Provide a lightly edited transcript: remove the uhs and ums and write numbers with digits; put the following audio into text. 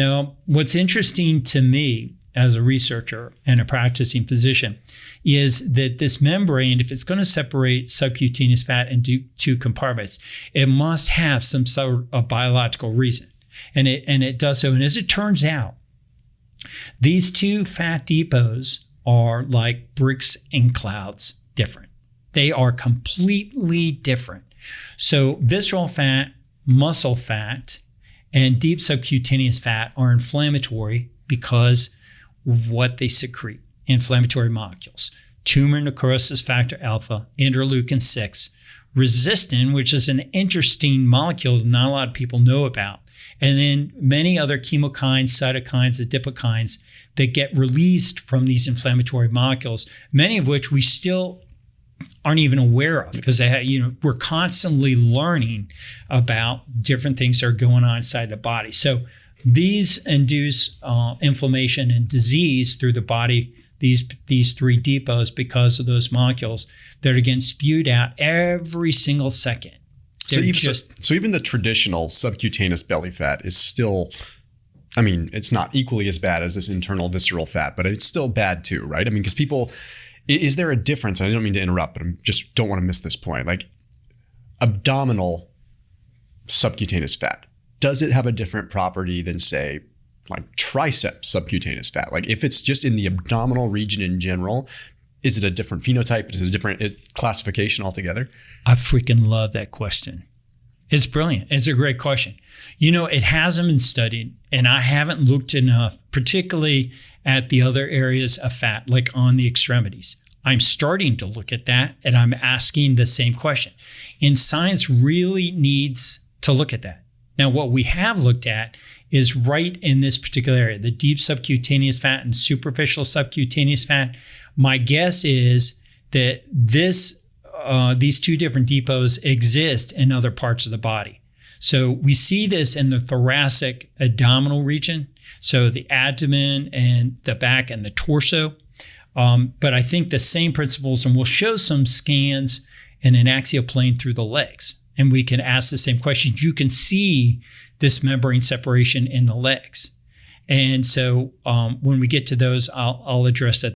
Now, what's interesting to me as a researcher and a practicing physician is that this membrane, if it's going to separate subcutaneous fat into two compartments, it must have some sort of biological reason. And it does so. And as it turns out, these two fat depots are like bricks and clouds different. They are completely different. So visceral fat, muscle fat, and deep subcutaneous fat are inflammatory because of what they secrete, inflammatory molecules. Tumor necrosis factor alpha, interleukin 6, resistin, which is an interesting molecule that not a lot of people know about, and then many other chemokines, cytokines, adipokines that get released from these inflammatory molecules, many of which we still aren't even aware of because we're constantly learning about different things that are going on inside the body. So these induce inflammation and disease through the body, these three depots, because of those molecules that are getting spewed out every single second. So even the traditional subcutaneous belly fat is still, I mean, it's not equally as bad as this internal visceral fat, but it's still bad too, right? I mean, because people, is there a difference? I don't mean to interrupt, but I just don't want to miss this point. Like abdominal subcutaneous fat, does it have a different property than, say, like tricep subcutaneous fat? Like if it's just in the abdominal region in general, is it a different phenotype? Is it a different classification altogether? I freaking love that question. It's brilliant. It's a great question. It hasn't been studied, and I haven't looked enough, particularly at the other areas of fat, like on the extremities. I'm starting to look at that, and I'm asking the same question. And science really needs to look at that. Now, what we have looked at is right in this particular area, the deep subcutaneous fat and superficial subcutaneous fat. My guess is that these two different depots exist in other parts of the body. So we see this in the thoracic abdominal region, so the abdomen and the back and the torso. But I think the same principles, and we'll show some scans in an axial plane through the legs, and we can ask the same questions. You can see this membrane separation in the legs. And so when we get to those, I'll address that